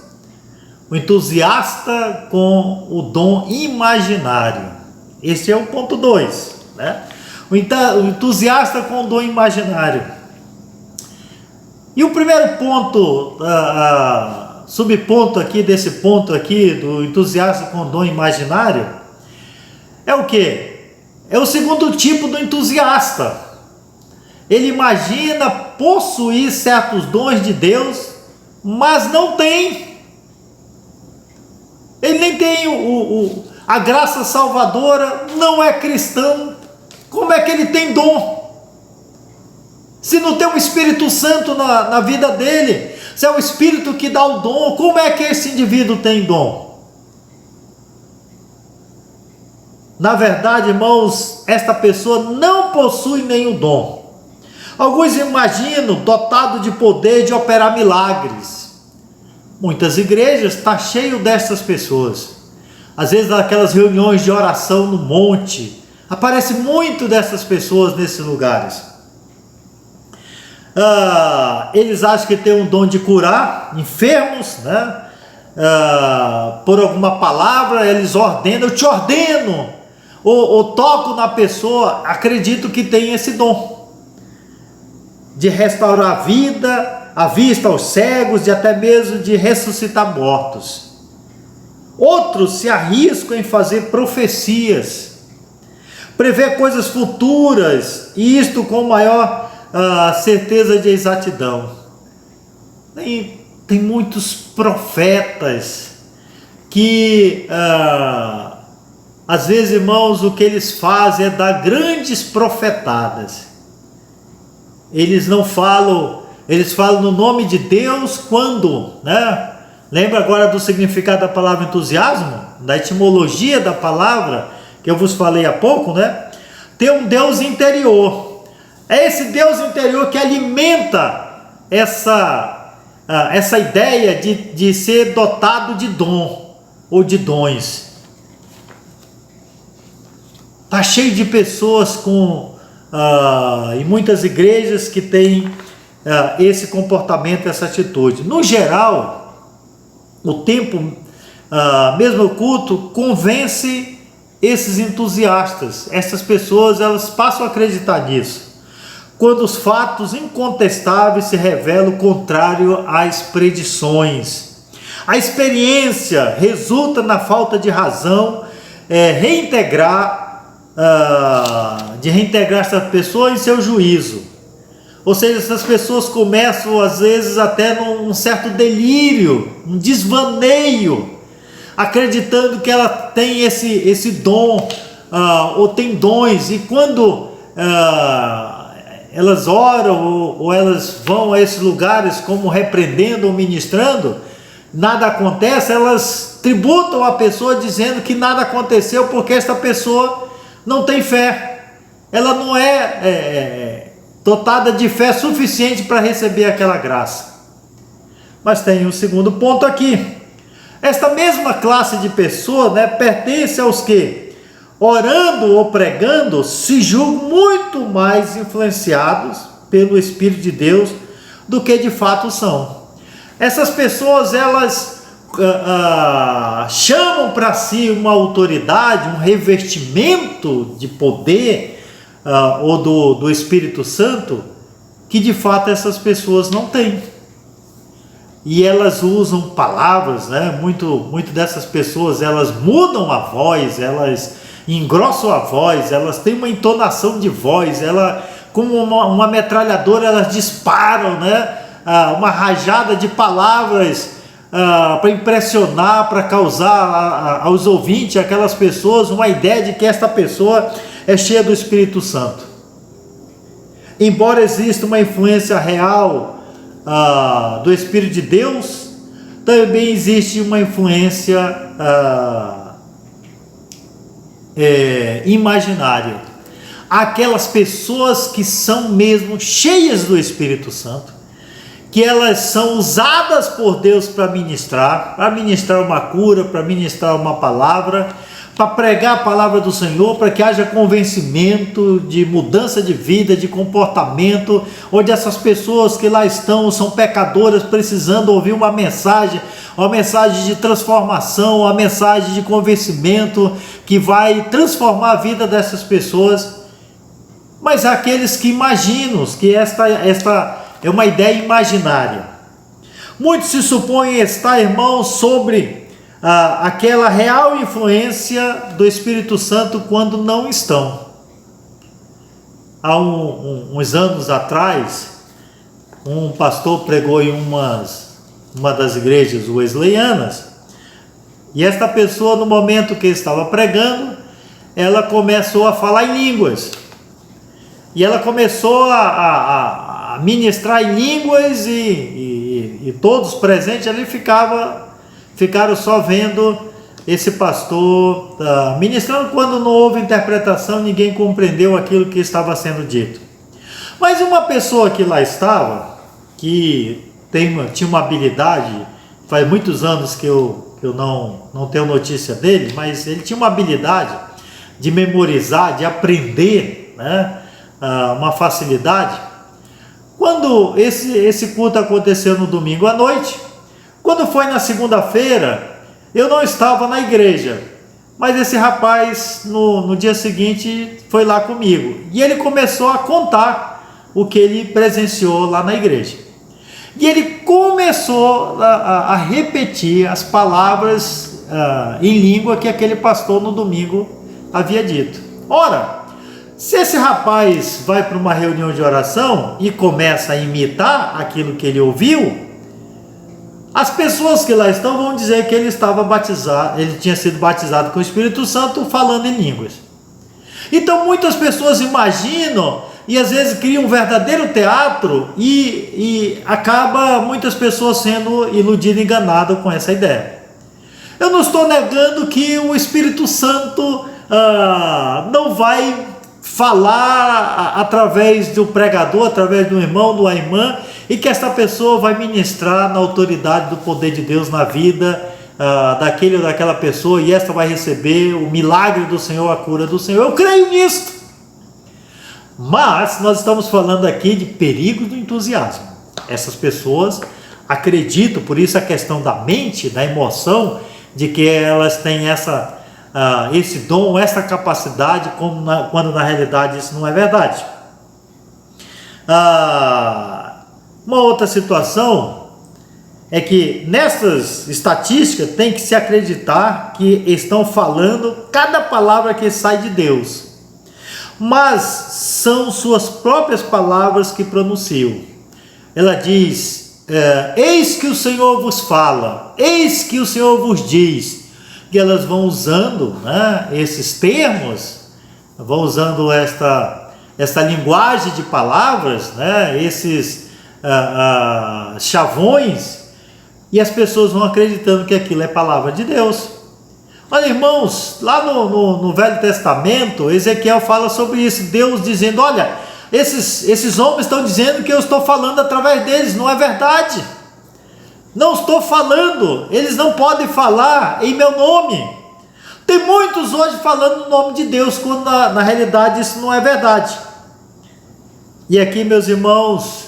O entusiasta com o dom imaginário. Esse é o ponto 2, né? O entusiasta com o dom imaginário. E o primeiro ponto, subponto aqui desse ponto aqui, do entusiasta com o dom imaginário, é o quê? É o segundo tipo do entusiasta. Ele imagina possuir certos dons de Deus, mas não tem. Ele nem tem a graça salvadora, não é cristão. Como é que ele tem dom? Se não tem o Espírito Santo na vida dele, se é o Espírito que dá o dom, como é que esse indivíduo tem dom? Na verdade, irmãos, esta pessoa não possui nenhum dom. Alguns imaginam dotado de poder de operar milagres. Muitas igrejas estão cheias dessas pessoas. Às vezes naquelas reuniões de oração no monte, aparece muito dessas pessoas nesses lugares. Eles acham que tem um dom de curar enfermos, né? Por alguma palavra, eles ordenam, eu te ordeno, ou toco na pessoa, acredito que tem esse dom de restaurar a vida, a vista aos cegos, de até mesmo de ressuscitar mortos. Outros se arriscam em fazer profecias, prever coisas futuras, e isto com maior certeza de exatidão. Tem muitos profetas que às vezes, irmãos, o que eles fazem é dar grandes profetadas. Eles não falam, eles falam no nome de Deus quando, né? Lembra agora do significado da palavra entusiasmo? Da etimologia da palavra, que eu vos falei há pouco, né? Tem um Deus interior. É esse Deus interior que alimenta essa ideia de ser dotado de dom ou de dons. Está cheio de pessoas em muitas igrejas que têm esse comportamento, essa atitude. No geral, o tempo, mesmo o culto, convence esses entusiastas. Essas pessoas, elas passam a acreditar nisso. Quando os fatos incontestáveis se revelam contrário às predições. A experiência resulta na falta de razão, de reintegrar essa pessoa em seu juízo. Ou seja, essas pessoas começam às vezes até num certo delírio, um desvaneio, acreditando que ela tem esse dom, ou tem dons, e quando elas oram ou elas vão a esses lugares como repreendendo ou ministrando, nada acontece, elas tributam a pessoa dizendo que nada aconteceu porque esta pessoa não tem fé, ela não é dotada de fé suficiente para receber aquela graça. Mas tem um segundo ponto aqui. Esta mesma classe de pessoa, né, pertence aos que, orando ou pregando, se julgam muito mais influenciados pelo Espírito de Deus do que de fato são. Essas pessoas, elas chamam para si uma autoridade, um revestimento de poder ou do Espírito Santo, que de fato essas pessoas não têm. E elas usam palavras, né? Muito dessas pessoas, elas mudam a voz, elas engrossam a voz, elas têm uma entonação de voz, como uma metralhadora, elas disparam, né? Uma rajada de palavras para impressionar, para causar aos ouvintes, aquelas pessoas, uma ideia de que esta pessoa é cheia do Espírito Santo. Embora exista uma influência real do Espírito de Deus, também existe uma influência imaginária. Aquelas pessoas que são mesmo cheias do Espírito Santo, que elas são usadas por Deus para ministrar uma cura, para ministrar uma palavra, para pregar a palavra do Senhor, para que haja convencimento de mudança de vida, de comportamento, onde essas pessoas que lá estão são pecadoras, precisando ouvir uma mensagem de transformação, uma mensagem de convencimento, que vai transformar a vida dessas pessoas. Mas há aqueles que imaginam que esta é uma ideia imaginária. Muitos se supõem estar, irmãos, sobre aquela real influência do Espírito Santo quando não estão. Há uns anos atrás, um pastor pregou em uma das igrejas wesleyanas, e esta pessoa, no momento que estava pregando, ela começou a falar em línguas, e ela começou a ministrar em línguas, e todos presentes ali ficaram só vendo esse pastor ministrando. Quando não houve interpretação, ninguém compreendeu aquilo que estava sendo dito. Mas uma pessoa que lá estava, que tinha uma habilidade, faz muitos anos que eu não tenho notícia dele, mas ele tinha uma habilidade de memorizar, de aprender, né? Uma facilidade. Quando esse culto aconteceu no domingo à noite, quando foi na segunda-feira, eu não estava na igreja, mas esse rapaz no dia seguinte foi lá comigo, e ele começou a contar o que ele presenciou lá na igreja, e ele começou a repetir as palavras em língua que aquele pastor no domingo havia dito. Ora, se esse rapaz vai para uma reunião de oração e começa a imitar aquilo que ele ouviu, as pessoas que lá estão vão dizer que ele estava batizado, ele tinha sido batizado com o Espírito Santo falando em línguas. Então muitas pessoas imaginam e às vezes criam um verdadeiro teatro e acaba muitas pessoas sendo iludidas, enganadas com essa ideia. Eu não estou negando que o Espírito Santo não vai falar através do pregador, através do irmão, da irmã, e que esta pessoa vai ministrar na autoridade do poder de Deus na vida daquele ou daquela pessoa, e esta vai receber o milagre do Senhor, a cura do Senhor. Eu creio nisso. Mas nós estamos falando aqui de perigo do entusiasmo. Essas pessoas acreditam, por isso a questão da mente, da emoção, de que elas têm esse dom, essa capacidade, quando na realidade isso não é verdade. Uma outra situação é que nessas estatísticas tem que se acreditar que estão falando cada palavra que sai de Deus, mas são suas próprias palavras que pronunciam. Ela diz: eis que o Senhor vos fala, eis que o Senhor vos diz. E elas vão usando, né, esses termos, vão usando esta linguagem de palavras, né, esses chavões, e as pessoas vão acreditando que aquilo é palavra de Deus. Olha, irmãos, lá no Velho Testamento, Ezequiel fala sobre isso, Deus dizendo: olha, esses homens estão dizendo que eu estou falando através deles. Não é verdade. Não estou falando, eles não podem falar em meu nome. Tem muitos hoje falando no nome de Deus, quando na realidade isso não é verdade. E aqui, meus irmãos,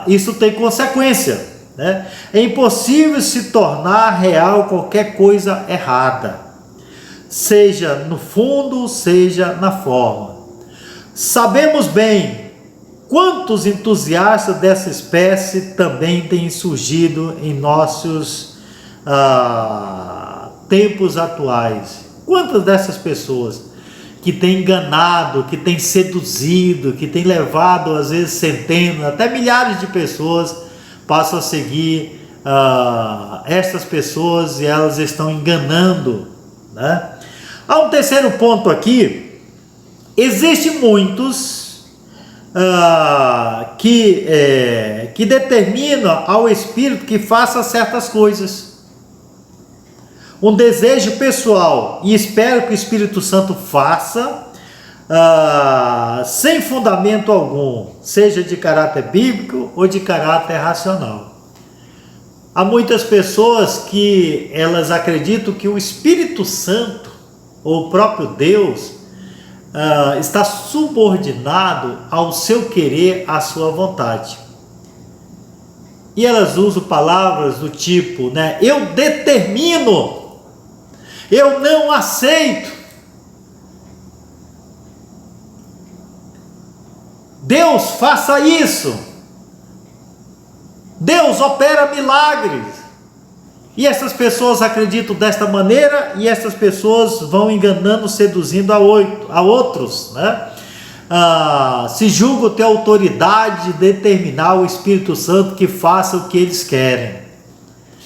isso tem consequência, né? É impossível se tornar real qualquer coisa errada, seja no fundo, seja na forma. Sabemos bem quantos entusiastas dessa espécie também têm surgido em nossos tempos atuais. Quantas dessas pessoas que têm enganado, que têm seduzido, que têm levado às vezes centenas, até milhares de pessoas passam a seguir estas pessoas e elas estão enganando, né? Há um terceiro ponto aqui. Existem muitos que determinam ao Espírito que faça certas coisas. Um desejo pessoal, e espero que o Espírito Santo faça, sem fundamento algum, seja de caráter bíblico ou de caráter racional. Há muitas pessoas que elas acreditam que o Espírito Santo, ou o próprio Deus, está subordinado ao seu querer, à sua vontade. E elas usam palavras do tipo, né? Eu determino, eu não aceito. Deus, faça isso. Deus opera milagres. E essas pessoas acreditam desta maneira e essas pessoas vão enganando, seduzindo a outros, né? Se julgam ter autoridade de determinar o Espírito Santo que faça o que eles querem.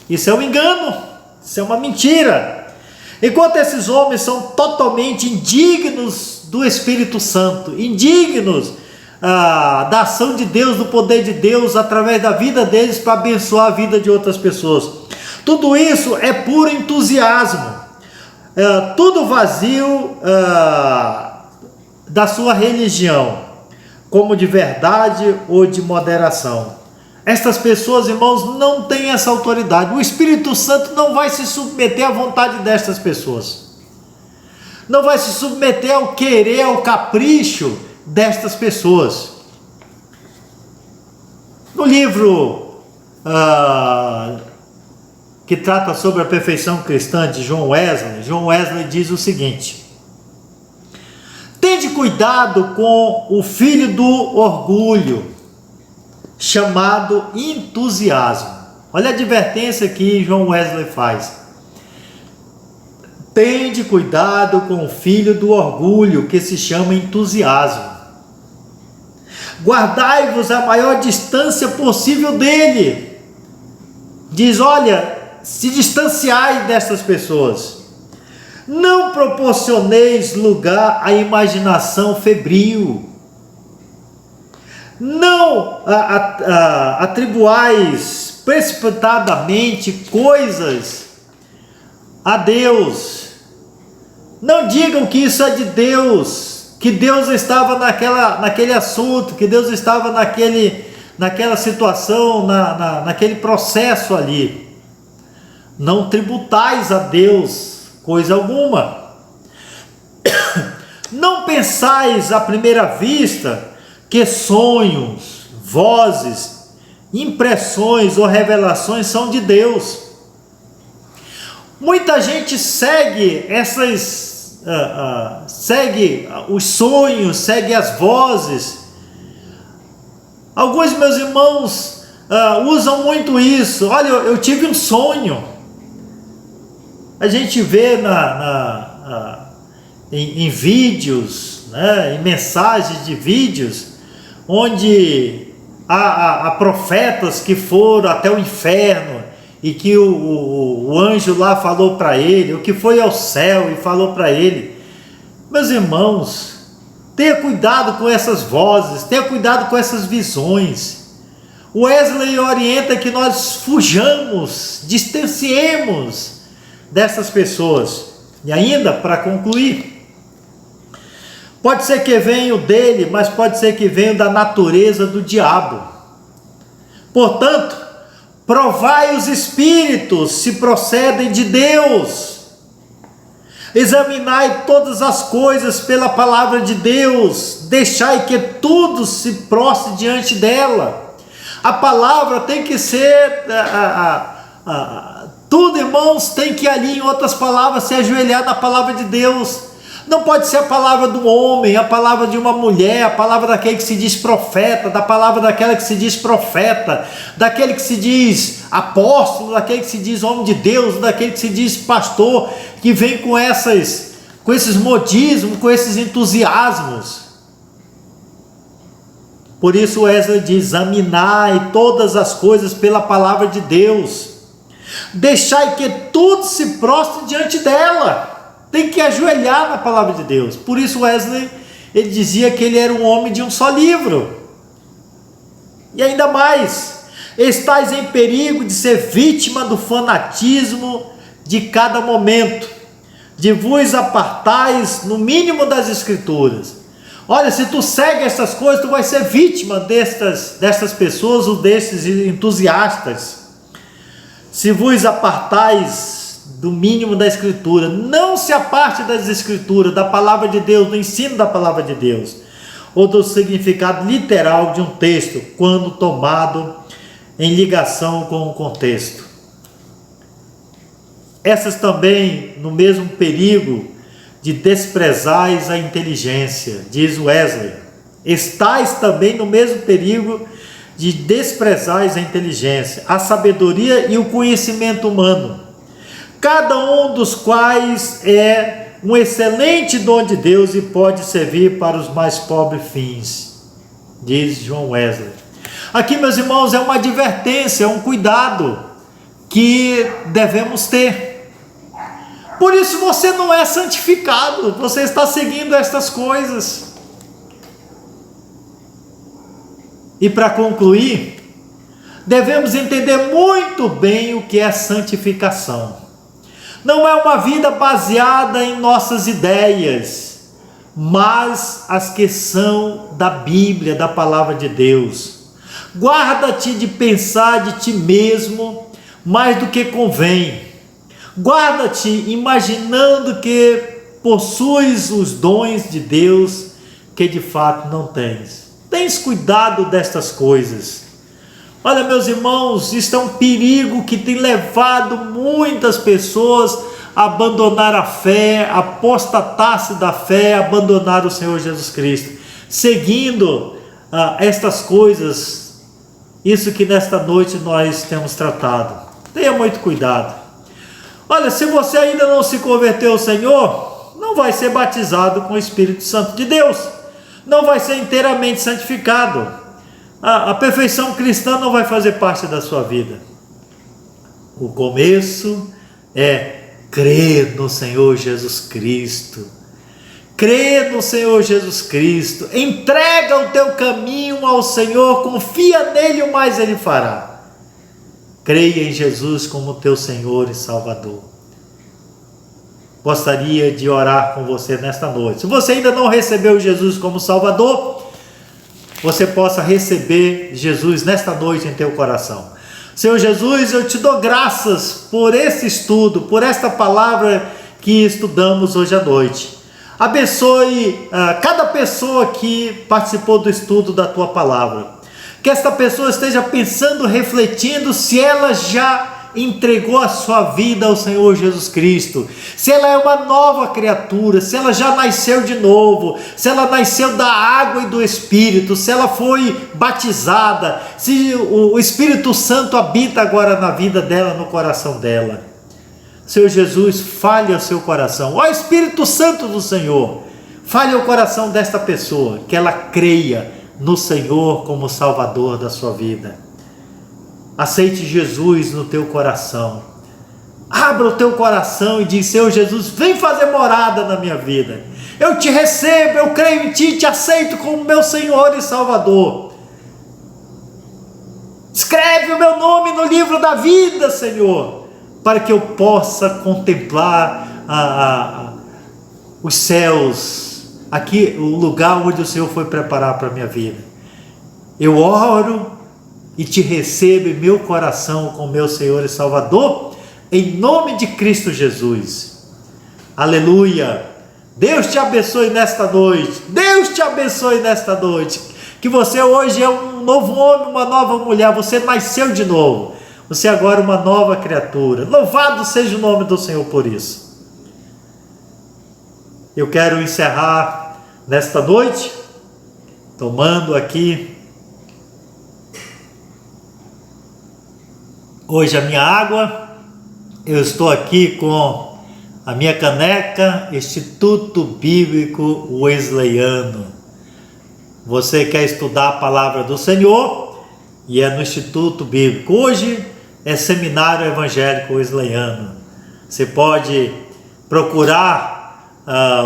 Isso é um engano, isso é uma mentira. Enquanto esses homens são totalmente indignos do Espírito Santo, indignos da ação de Deus, do poder de Deus através da vida deles para abençoar a vida de outras pessoas. Tudo isso é puro entusiasmo, tudo vazio da sua religião, como de verdade ou de moderação. Estas pessoas, irmãos, não têm essa autoridade. O Espírito Santo não vai se submeter à vontade destas pessoas. Não vai se submeter ao querer, ao capricho destas pessoas. No livro que trata sobre a perfeição cristã de John Wesley diz o seguinte: tende cuidado com o filho do orgulho, chamado entusiasmo. Olha a advertência que John Wesley faz. Tende cuidado com o filho do orgulho, que se chama entusiasmo. Guardai-vos a maior distância possível dele. Diz, olha, se distanciai dessas pessoas. Não proporcioneis lugar à imaginação febril. Não atribuais precipitadamente coisas a Deus. Não digam que isso é de Deus, que Deus estava naquele assunto, que Deus estava naquela situação, naquele processo ali. Não tributais a Deus coisa alguma. Não pensais à primeira vista que sonhos, vozes, impressões ou revelações são de Deus. Muita gente segue segue os sonhos, segue as vozes. Alguns meus irmãos usam muito isso. Olha, eu tive um sonho. A gente vê em vídeos, né, em mensagens de vídeos, onde há profetas que foram até o inferno e que o anjo lá falou para ele, o que foi ao céu e falou para ele. Meus irmãos, tenha cuidado com essas vozes, tenha cuidado com essas visões. Wesley orienta que nós fujamos, distanciemos dessas pessoas. E ainda, para concluir, pode ser que venha dele, mas pode ser que venha da natureza do diabo. Portanto, provai os espíritos se procedem de Deus. Examinai todas as coisas pela palavra de Deus, deixai que tudo se prostre diante dela. A palavra tem que ser, tudo, irmãos, tem que ali, em outras palavras, se ajoelhar na palavra de Deus. Não pode ser a palavra do homem, a palavra de uma mulher, a palavra daquele que se diz profeta, da palavra daquela que se diz profeta, daquele que se diz apóstolo, daquele que se diz homem de Deus, daquele que se diz pastor, que vem com esses modismos, com esses entusiasmos. Por isso Wesley diz: examinai todas as coisas pela palavra de Deus, deixai que tudo se prostre diante dela. Tem que ajoelhar na palavra de Deus. Por isso Wesley, ele dizia que ele era um homem de um só livro. E ainda mais, estais em perigo de ser vítima do fanatismo de cada momento, de vos apartais no mínimo das escrituras. Olha, se tu segue essas coisas, tu vai ser vítima destas pessoas ou desses entusiastas. Se vos apartais do mínimo da escritura, não se aparte das escrituras, da palavra de Deus, do ensino da palavra de Deus, ou do significado literal de um texto, quando tomado em ligação com o contexto. Essas também no mesmo perigo de desprezais a inteligência, diz Wesley. Estais também no mesmo perigo de desprezais a inteligência, a sabedoria e o conhecimento humano, cada um dos quais é um excelente dom de Deus e pode servir para os mais pobres fins, diz John Wesley. Aqui, meus irmãos, é uma advertência, é um cuidado que devemos ter. Por isso você não é santificado, você está seguindo estas coisas. E para concluir, devemos entender muito bem o que é santificação. Não é uma vida baseada em nossas ideias, mas as que são da Bíblia, da palavra de Deus. Guarda-te de pensar de ti mesmo mais do que convém. Guarda-te imaginando que possuis os dons de Deus que de fato não tens. Tens cuidado destas coisas. Olha, meus irmãos, isto é um perigo que tem levado muitas pessoas a abandonar a fé, a apostatar-se da fé, a abandonar o Senhor Jesus Cristo, seguindo estas coisas, isso que nesta noite nós temos tratado. Tenha muito cuidado. Olha, se você ainda não se converteu ao Senhor, não vai ser batizado com o Espírito Santo de Deus, não vai ser inteiramente santificado. A perfeição cristã não vai fazer parte da sua vida. O começo é crer no Senhor Jesus Cristo. Crer no Senhor Jesus Cristo. Entrega o teu caminho ao Senhor. Confia nele, o mais ele fará. Creia em Jesus como teu Senhor e Salvador. Gostaria de orar com você nesta noite. Se você ainda não recebeu Jesus como Salvador, você possa receber Jesus nesta noite em teu coração. Senhor Jesus, eu te dou graças por esse estudo, por esta palavra que estudamos hoje à noite. Abençoe cada pessoa que participou do estudo da tua palavra. Que esta pessoa esteja pensando, refletindo se ela já entregou a sua vida ao Senhor Jesus Cristo, se ela é uma nova criatura, se ela já nasceu de novo, se ela nasceu da água e do Espírito, se ela foi batizada, se o Espírito Santo habita agora na vida dela, no coração dela. Senhor Jesus, fale ao seu coração. Ó Espírito Santo do Senhor, fale ao coração desta pessoa, que ela creia no Senhor como Salvador da sua vida. Aceite Jesus no teu coração. Abra o teu coração e diz: Senhor Jesus, vem fazer morada na minha vida. Eu te recebo, eu creio em ti, te aceito como meu Senhor e Salvador. Escreve o meu nome no livro da vida, Senhor, para que eu possa contemplar os céus, aqui o lugar onde o Senhor foi preparar para a minha vida. Eu oro e te recebo em meu coração como meu Senhor e Salvador, em nome de Cristo Jesus. Aleluia. Deus te abençoe nesta noite. Deus te abençoe nesta noite. Que você hoje é um novo homem, uma nova mulher. Você nasceu de novo. Você agora é uma nova criatura. Louvado seja o nome do Senhor por isso. Eu quero encerrar nesta noite tomando aqui hoje a minha água. Eu estou aqui com a minha caneca Instituto Bíblico Wesleyano. Você quer estudar a palavra do Senhor e é no Instituto Bíblico. Hoje é Seminário Evangélico Wesleyano. Você pode procurar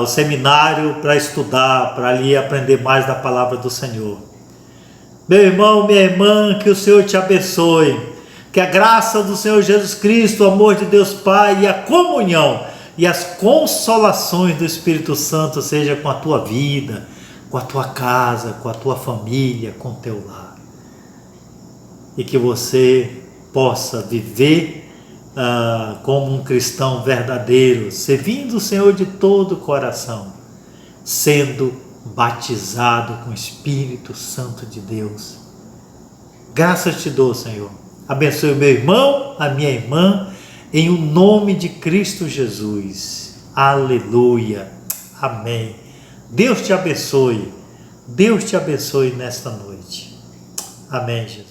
o seminário para estudar, para ali aprender mais da palavra do Senhor. Meu irmão, minha irmã, que o Senhor te abençoe. Que a graça do Senhor Jesus Cristo, o amor de Deus Pai e a comunhão e as consolações do Espírito Santo seja com a tua vida, com a tua casa, com a tua família, com o teu lar. E que você possa viver como um cristão verdadeiro, servindo o Senhor de todo o coração, sendo batizado com o Espírito Santo de Deus. Graças te dou, Senhor. Abençoe o meu irmão, a minha irmã, em o nome de Cristo Jesus. Aleluia. Amém. Deus te abençoe. Deus te abençoe nesta noite. Amém, Jesus.